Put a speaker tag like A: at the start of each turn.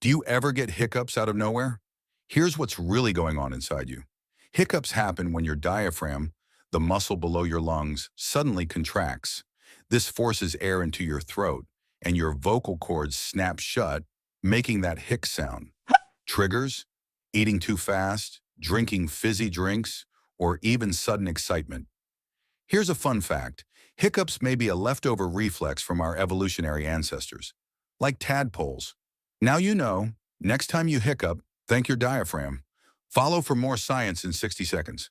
A: Do you ever get hiccups out of nowhere? Here's what's really going on inside you. Hiccups happen when your diaphragm, the muscle below your lungs, suddenly contracts. This forces air into your throat, and your vocal cords snap shut, making that hic sound. Triggers? Eating too fast, drinking fizzy drinks, or even sudden excitement. Here's a fun fact. Hiccups may be a leftover reflex from our evolutionary ancestors, like tadpoles. Now you know, next time you hiccup, thank your diaphragm. Follow for more science in 60 seconds.